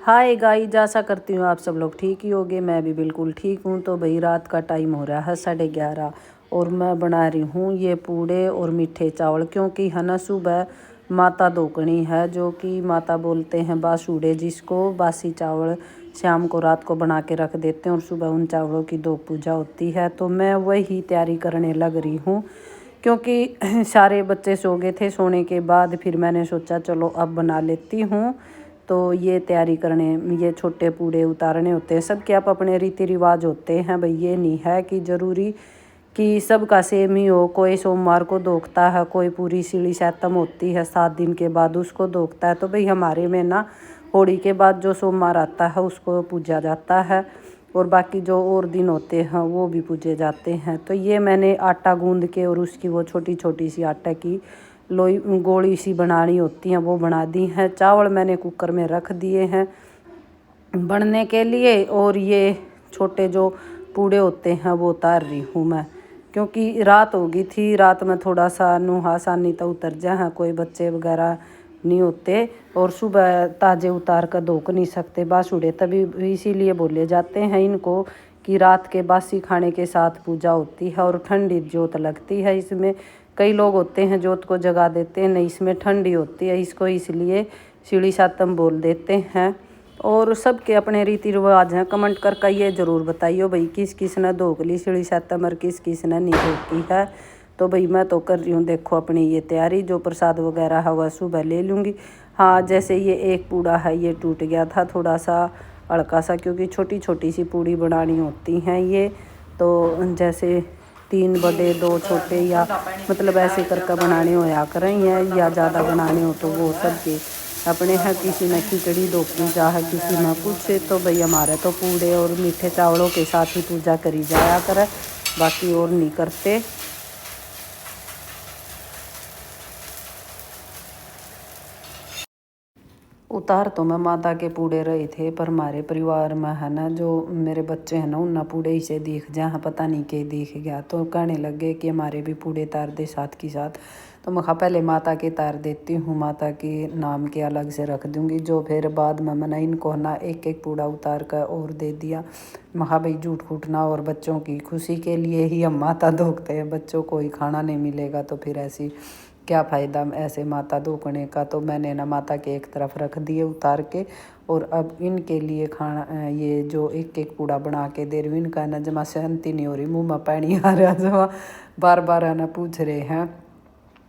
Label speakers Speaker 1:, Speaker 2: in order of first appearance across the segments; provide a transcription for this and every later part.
Speaker 1: Hi guys, आशा करती हूँ आप सब लोग ठीक ही होंगे। मैं भी बिल्कुल ठीक हूँ। तो भाई रात का टाइम हो रहा है 11:30 और मैं बना रही हूँ ये पूड़े और मीठे चावल, क्योंकि है ना सुबह माता दोकनी है, जो कि माता बोलते हैं बासुड़े, जिसको बासी चावल शाम को रात को बना के रख देते हैं और सुबह उन चावलों की दो पूजा होती है। तो मैं वही तैयारी करने लग रही हूँ, क्योंकि सारे बच्चे सो गए थे। सोने के बाद फिर मैंने सोचा चलो अब बना लेती हूँ। तो ये तैयारी करने, ये छोटे पूड़े उतारने होते हैं। सबके आप अपने रीति रिवाज होते हैं भाई, ये नहीं है कि ज़रूरी कि सबका सेम ही हो। कोई सोमवार को दोखता है, कोई पूरी सीढ़ी सैतम होती है 7 दिन के बाद उसको दोखता है। तो भाई हमारे में ना होली के बाद जो सोमवार आता है उसको पूजा जाता है, और बाकी जो और दिन होते हैं वो भी पूजे जाते हैं। तो ये मैंने आटा गूंद के और उसकी वो छोटी छोटी सी आटा की लोई गोली सी बनानी होती हैं वो बना दी हैं। चावल मैंने कुकर में रख दिए हैं बनने के लिए, और ये छोटे जो पूड़े होते हैं वो उतार रही हूँ मैं, क्योंकि रात हो गई थी। रात में थोड़ा सा नुहा आसानी तो उतर जा है, कोई बच्चे वगैरह नहीं होते, और सुबह ताज़े उतार कर धोक नहीं सकते बासुड़े, तभी इसीलिए बोले जाते हैं इनको कि रात के बासी खाने के साथ पूजा होती है और ठंडी जोत लगती है इसमें। कई लोग होते हैं जोत को जगा देते हैं, नहीं इसमें ठंडी होती है, इसको इसलिए सीढ़ी सातम बोल देते हैं। और सबके अपने रीति रिवाज हैं। कमेंट करके ये ज़रूर बताइए भाई किस किस ने धोक ली सीढ़ी सातम और किस किस ने नहीं धोती है। तो भाई मैं तो कर रही हूँ देखो अपनी ये तैयारी, जो प्रसाद वगैरह है वह सुबह ले लूँगी। हाँ, जैसे ये एक पूड़ा है ये टूट गया था थोड़ा सा हल्का सा, क्योंकि छोटी छोटी सी पूड़ी बनानी होती हैं ये। तो जैसे 3 बड़े 2 छोटे, या मतलब ऐसे करके बनाने होया करें, या ज़्यादा बनाने हो तो वो सबके अपने हैं। किसी में खिचड़ी दो पूजा है, किसी में कुछ। तो भाई हमारे तो पूड़े और मीठे चावलों के साथ ही पूजा करी जाया करे, बाकी और नहीं करते। उतार तो मैं माता के पूड़े रहे थे, पर हमारे परिवार में है ना जो मेरे बच्चे हैं ना उन्ना पूड़े ही से दिख जहाँ पता नहीं के दिख गया, तो कहने लगे कि हमारे भी पूड़े तार दे साथ के साथ। तो मैं कहा पहले माता के तार देती हूँ, माता के नाम के अलग से रख दूँगी, जो फिर बाद में मैंने इनको ना एक एक पूड़ा उतार कर और दे दिया। मैं कहा भाई झूठ फूटना, और बच्चों की खुशी के लिए ही हम माता धोखते हैं, बच्चों को ही खाना नहीं मिलेगा तो फिर ऐसी क्या फ़ायदा ऐसे माता धोकने का। तो मैंने ना माता के एक तरफ रख दिए उतार के, और अब इनके लिए खाना ये जो एक एक पूड़ा बना के दे रही हूँ। इनका ना जमा शांति नहीं हो रही, मुँह में पानी आ रहा, जमा बार बार आना पूछ रहे हैं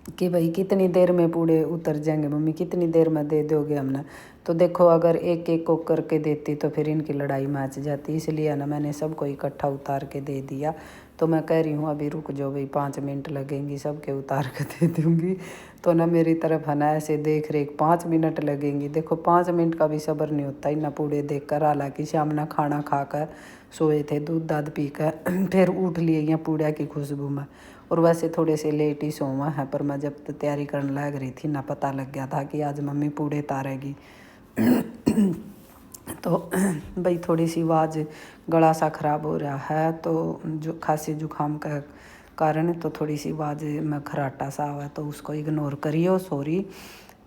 Speaker 1: कि भाई कितनी देर में पूड़े उतर जाएंगे मम्मी, कितनी देर में दे दोगे हमने। तो देखो अगर एक एक को करके देती तो फिर इनकी लड़ाई मैच जाती, इसलिए ना मैंने सबको इकट्ठा उतार के दे दिया। तो मैं कह रही हूँ अभी रुक जाओ भाई 5 मिनट लगेंगी, सबके उतार के दे दूँगी। तो ना मेरी तरफ है ना ऐसे देख रहे 5 मिनट लगेंगी। देखो 5 मिनट का भी सब्र नहीं होता इतना पूड़े देख कर। हालाँकि शाम ना खाना खा कर सोए थे, दूध दाद पी कर फिर उठ लिए यहाँ पूड़ा की खुशबू में। और वैसे थोड़े से लेट ही सोवा है, पर मैं जब तैयारी करने लग रही थी ना पता लग गया था कि आज मम्मी पूड़े तारेगी। तो भाई थोड़ी सी आवाज़ गला सा ख़राब हो रहा है, तो जो खांसी जुकाम का कारण, तो थोड़ी सी आवाज़ में खराटा सा हुआ, तो उसको इग्नोर करिए, सॉरी।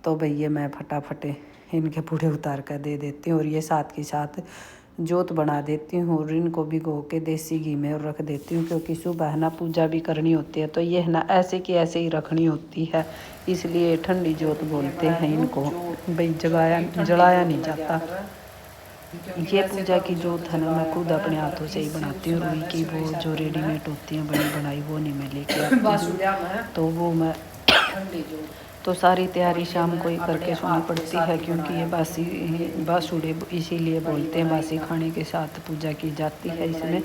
Speaker 1: तो भैया मैं फटाफट इनके पूड़े उतार कर दे देती हूँ, और ये साथ के साथ जोत बना देती हूँ, और इनको भिगो के देसी घी में रख देती हूँ, क्योंकि सुबह है ना पूजा भी करनी होती है। तो ये है ना ऐसे की ऐसे ही रखनी होती है, इसलिए ठंडी जोत बोलते हैं इनको। भाई जलाया नहीं जाता। ये पूजा की जोत है ना मैं खुद अपने हाथों से ही बनाती हूँ। रुई की वो जो रेडीमेड होती हैं बनी बनाई, वो नहीं मैं लेके आती हूँ, तो वो मैं तो सारी तैयारी शाम को ही करके सोनी पड़ती है, क्योंकि ये बासुड़े इसीलिए बोलते हैं बासी खाने के साथ पूजा की जाती है। इसमें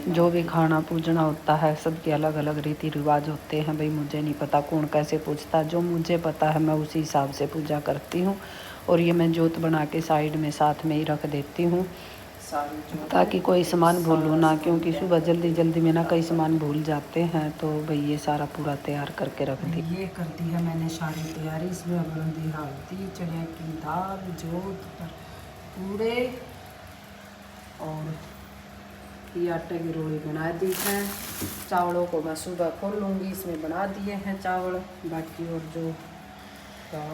Speaker 1: जो भी खाना पूजना होता है सबके अलग अलग रीति रिवाज होते हैं। भाई मुझे नहीं पता कौन कैसे पूछता, जो मुझे पता है मैं उसी हिसाब से पूजा करती हूँ। और ये मैं जोत बना के साइड में साथ में ही रख देती हूँ, ताकि कोई सामान भूलूँ ना, क्योंकि सुबह जल्दी जल्दी में ना कई सामान भूल जाते हैं। तो भाई ये सारा पूरा तैयार करके रख दी। ये कर दी है मैंने सारी तैयारी। इसमें हल्दी हल्दी चने की दाल, जोत पर पूड़े, और ये आटे की रोटी बना दी है। चावलों को मैं सुबह खोल लूँगी, इसमें बना दिए हैं चावल, बाकी और जो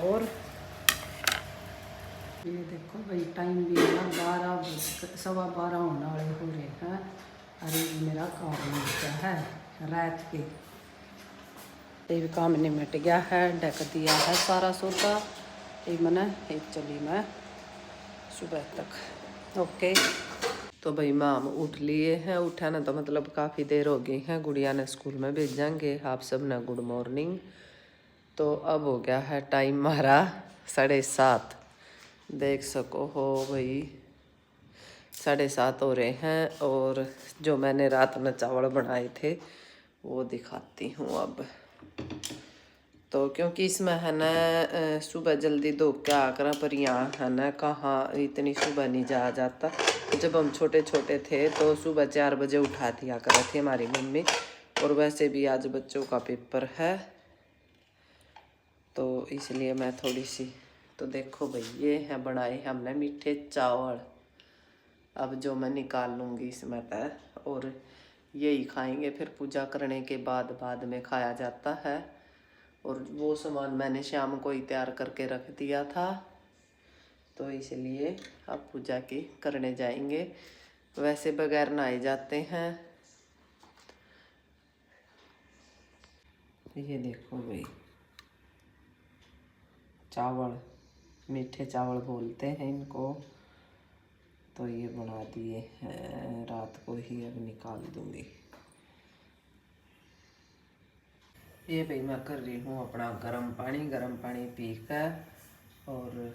Speaker 1: और ये देखो भाई टाइम भी है ना 12 सवा 12 होने वाले हो रहे हैं। अरे मेरा काम मिट गया है रात के, ये भी काम निमट गया है, ढक दिया है सारा सोता। ये मैंने एक चली मैं सुबह तक। ओके तो भाई माम उठ लिए हैं, उठा ना तो मतलब काफ़ी देर हो गई है, गुड़िया ने स्कूल में भेजेंगे। आप सब ने गुड मॉर्निंग। तो अब हो गया है टाइम हमारा 7:30, देख सको हो भाई 7:30 हो रहे हैं। और जो मैंने रात में चावल बनाए थे वो दिखाती हूँ अब। तो क्योंकि इसमें है ना सुबह जल्दी धो के आकर, पर यहाँ है ना कहाँ इतनी सुबह नहीं जाया जाता। जब हम छोटे छोटे थे तो सुबह 4 बजे उठा दिया कर थी हमारी मम्मी। और वैसे भी आज बच्चों का पेपर है तो इसलिए मैं थोड़ी सी। तो देखो भाई ये है बनाए हमने मीठे चावल। अब जो मैं निकाल लूँगी इसमें है, और यही खाएंगे फिर पूजा करने के बाद में खाया जाता है। और वो सामान मैंने शाम को ही तैयार करके रख दिया था, तो इसलिए अब पूजा की करने जाएंगे। वैसे बगैर नहाए जाते हैं। ये देखो भाई चावल, मीठे चावल बोलते हैं इनको। तो ये बना दिए हैं, रात को ही अब निकाल दूंगी। ये भाई मैं कर रही हूँ अपना गर्म पानी पी कर और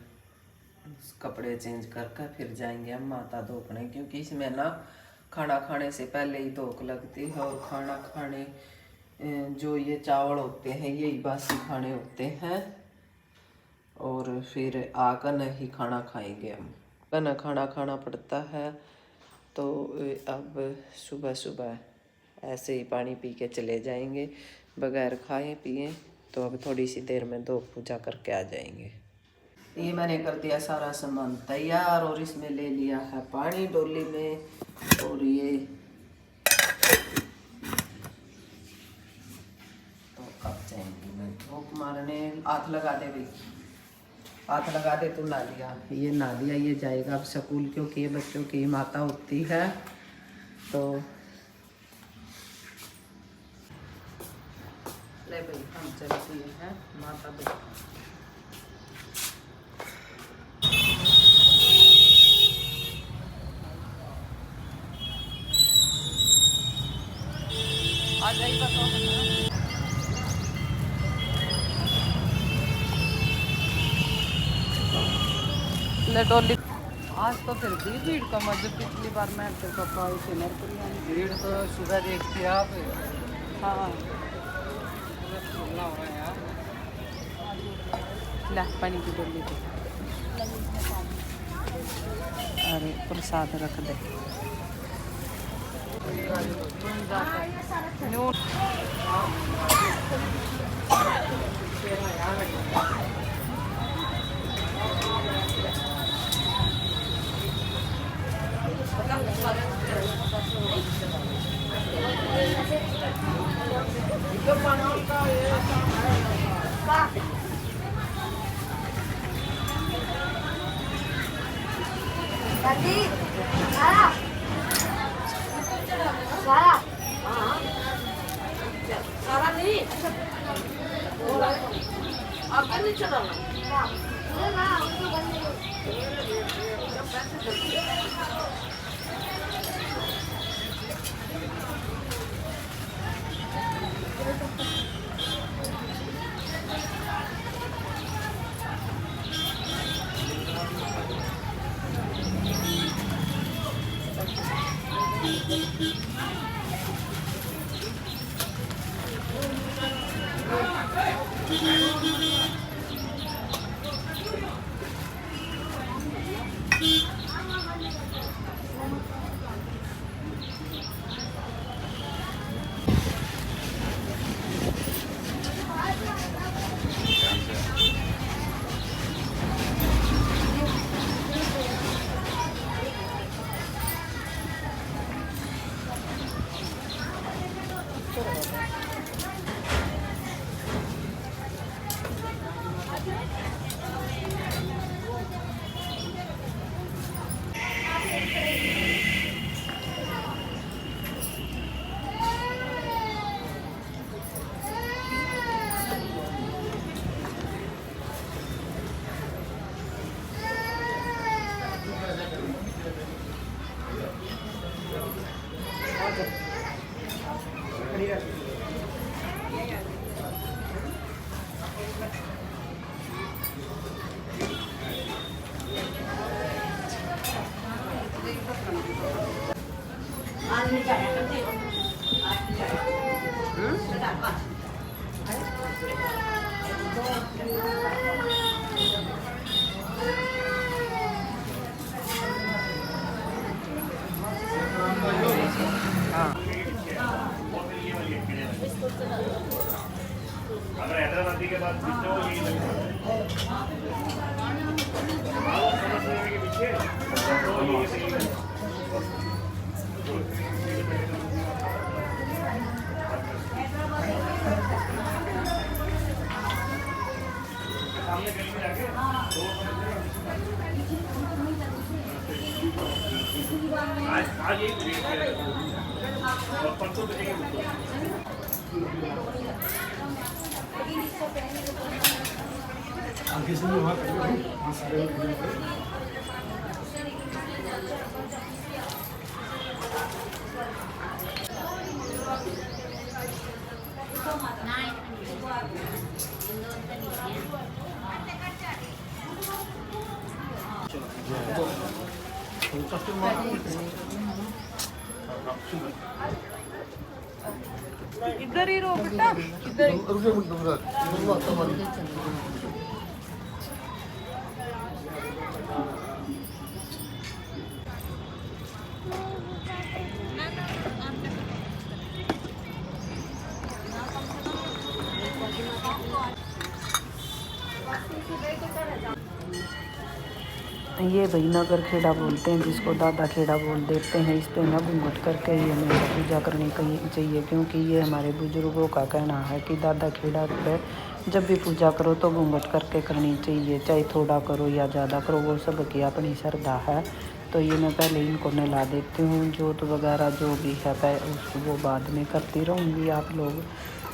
Speaker 1: कपड़े चेंज करके फिर जाएंगे हम माता धोने, क्योंकि इसमें ना खाना खाने से पहले ही धोक लगती है। और खाना खाने जो ये चावल होते हैं यही बासी खाने होते हैं, और फिर आकर नहीं खाना खाएंगे हम, ना खाना खाना पड़ता है। तो अब सुबह सुबह ऐसे ही पानी पी के चले जाएंगे बगैर खाए पिए। तो अब थोड़ी सी देर में धो पूजा करके आ जाएंगे। ये मैंने कर दिया सारा सामान तैयार, और इसमें ले लिया है पानी डोली में। और ये तो अब जाएंगे मैं धूप मारने। हाथ लगा दे भाई, हाथ लगा दे। तो ना लिया, ये ना लिया, ये जाएगा अब स्कूल, क्योंकि ये बच्चों की माता होती है। तो ले भाई हम चलती हैं माता को। आ जाइए ले डोली। आज तो फिर भी भीड़ कम है, जब पिछली बार मैं तो पापा थे नरकरिया में भीड़ तो सुबह देखती आप। हाँ ला पानी की डोली पे। अरे प्रसाद रख दे।
Speaker 2: अगर हैदराबादी के बाद पीछे हो यही लगता है के पीछे तो ये सही है सामने गली में जाके आज यही और परसों बजेंगे आगे से वहाँ
Speaker 3: इधर ही रो बेटा इधर ही
Speaker 1: ये भाई नगर खेड़ा बोलते हैं, जिसको दादा खेड़ा बोल देते हैं। इस पे ना घूंघट करके ही हमें पूजा करनी चाहिए, क्योंकि ये हमारे बुजुर्गों का कहना है कि दादा खेड़ा पे जब भी पूजा करो तो घूंघट करके करनी चाहिए, चाहे थोड़ा करो या ज़्यादा करो, वो सबकी अपनी श्रद्धा है। तो ये मैं पहले इनको नहला देती हूँ, जोत वगैरह जो भी है उसको वो बाद में करती रहूँगी, आप लोग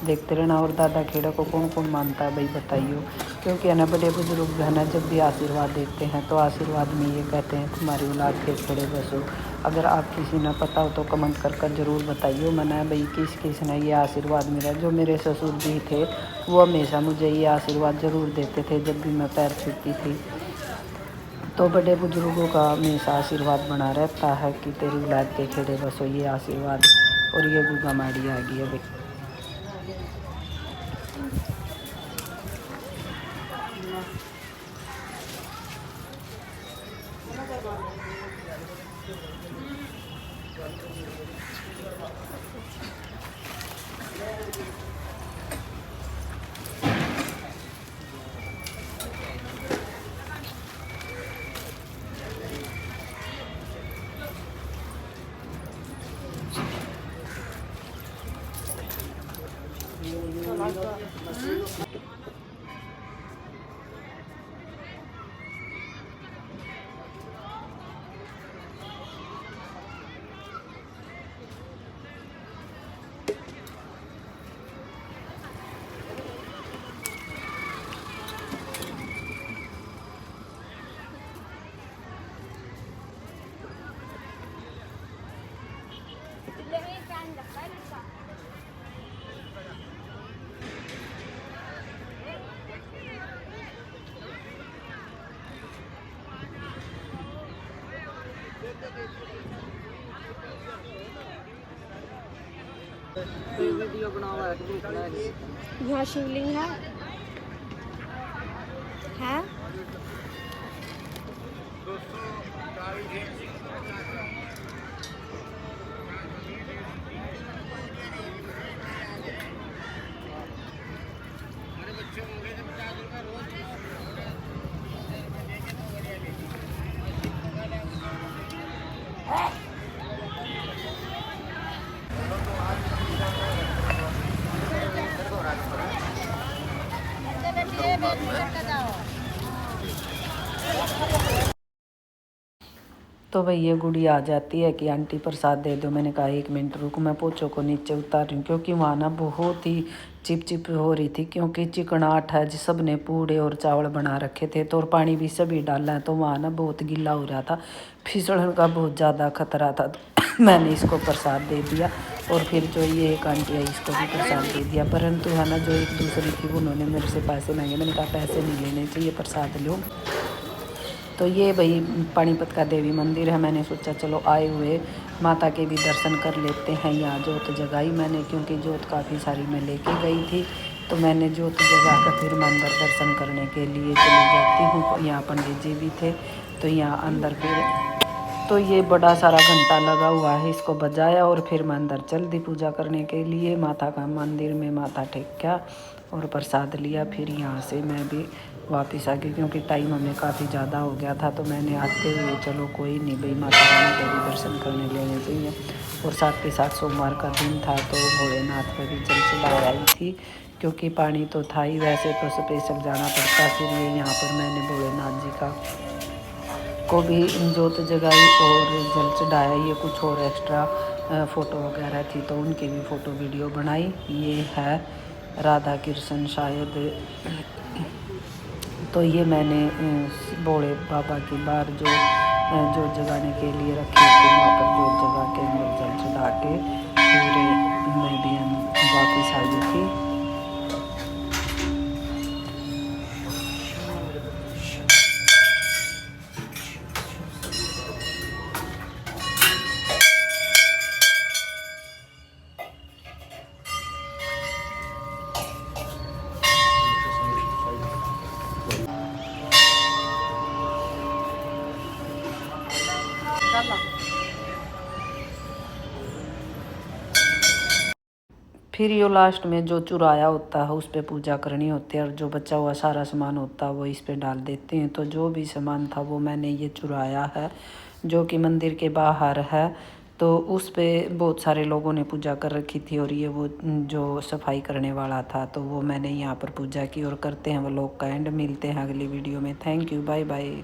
Speaker 1: देखते रहना। और दादा खेड़ा को कौन कौन मानता है भाई बताइए, क्योंकि है ना बड़े बुजुर्ग है ना, जब भी आशीर्वाद देते हैं तो आशीर्वाद में ये कहते हैं तुम्हारी औलाद के खेड़े बसो। अगर आप किसी ने पता हो तो कमेंट कर ज़रूर बताइए मैंने भाई किस किस ने ये आशीर्वाद मिला। जो मेरे ससुर जी थे वो हमेशा मुझे ये आशीर्वाद ज़रूर देते थे जब भी मैं पैर छूती थी। तो बड़े बुजुर्गों का हमेशा आशीर्वाद बना रहता है कि तेरी औलाद के खेड़े बसो, ये आशीर्वाद। और ये गुगा माड़ी आ गई है भाई।
Speaker 3: वीडियो बनावा है।
Speaker 4: यहाँ शिवलिंग है?
Speaker 1: तो भाई ये गुड़ी आ जाती है कि आंटी प्रसाद दे दो। मैंने कहा 1 मिनट रुको, मैं पोछों को नीचे उतार रही हूँ, क्योंकि वहाँ ना बहुत ही चिप हो रही थी, क्योंकि चिकनाहट है जी। सब ने पूड़े और चावल बना रखे थे तो, और पानी भी सभी डाला है, तो वहाँ ना बहुत गीला हो रहा था, फिसलन का बहुत ज़्यादा खतरा था। तो मैंने इसको प्रसाद दे दिया, और फिर जो ये एक आंटी है इसको भी प्रसाद दे दिया। परंतु है ना जो एक दूसरी थी उन्होंने मेरे से पैसे मांगे। मैंने कहा पैसे नहीं लेने चाहिए, प्रसाद लो। तो ये भाई पानीपत का देवी मंदिर है। मैंने सोचा चलो आए हुए माता के भी दर्शन कर लेते हैं। यहाँ जोत जगाई मैंने, क्योंकि जोत काफ़ी सारी मैं लेके गई थी, तो मैंने जोत जगा कर फिर मैं अंदर दर्शन करने के लिए चली जाती हूँ। यहाँ पंडित जी भी थे, तो यहाँ अंदर फिर तो ये बड़ा सारा घंटा लगा हुआ है, इसको बजाया और फिर मैं अंदर चल दी पूजा करने के लिए। माता का मंदिर में माथा टेका और प्रसाद लिया। फिर यहाँ से मैं भी वापस आ गई, क्योंकि टाइम हमें काफ़ी ज़्यादा हो गया था। तो मैंने आते हुए चलो कोई नहीं भाई, माता रानी के भी दर्शन करने लेने चाहिए। और साथ के साथ सोमवार का दिन था, तो भोलेनाथ पर भी जल चढ़ा आई थी, क्योंकि पानी तो था ही। वैसे तो स्पेशल जाना पड़ता, फिर ये यहाँ पर मैंने भोलेनाथ जी का को भी जोत जगाई और जल चढ़ाया। ये कुछ और एक्स्ट्रा फ़ोटो वगैरह थी, तो उनकी भी फ़ोटो वीडियो बनाई। ये है राधा कृष्ण शायद, तो ये मैंने भोले बाबा की बार जो जगाने के लिए रखी थी, वहाँ पर जोत जगा के अंदर जल चढ़ा के फिर मैं भी वापस आ गई थी। फिर यो लास्ट में जो चुराया होता है उस पे पूजा करनी होती है, और जो बचा हुआ सारा सामान होता है वो इस पे डाल देते हैं। तो जो भी सामान था वो मैंने ये चुराया है, जो कि मंदिर के बाहर है। तो उस पे बहुत सारे लोगों ने पूजा कर रखी थी, और ये वो जो सफाई करने वाला था, तो वो मैंने यहाँ पर पूजा की। और करते हैं वो लोग का एंड। मिलते हैं अगली वीडियो में। Thank you, bye bye.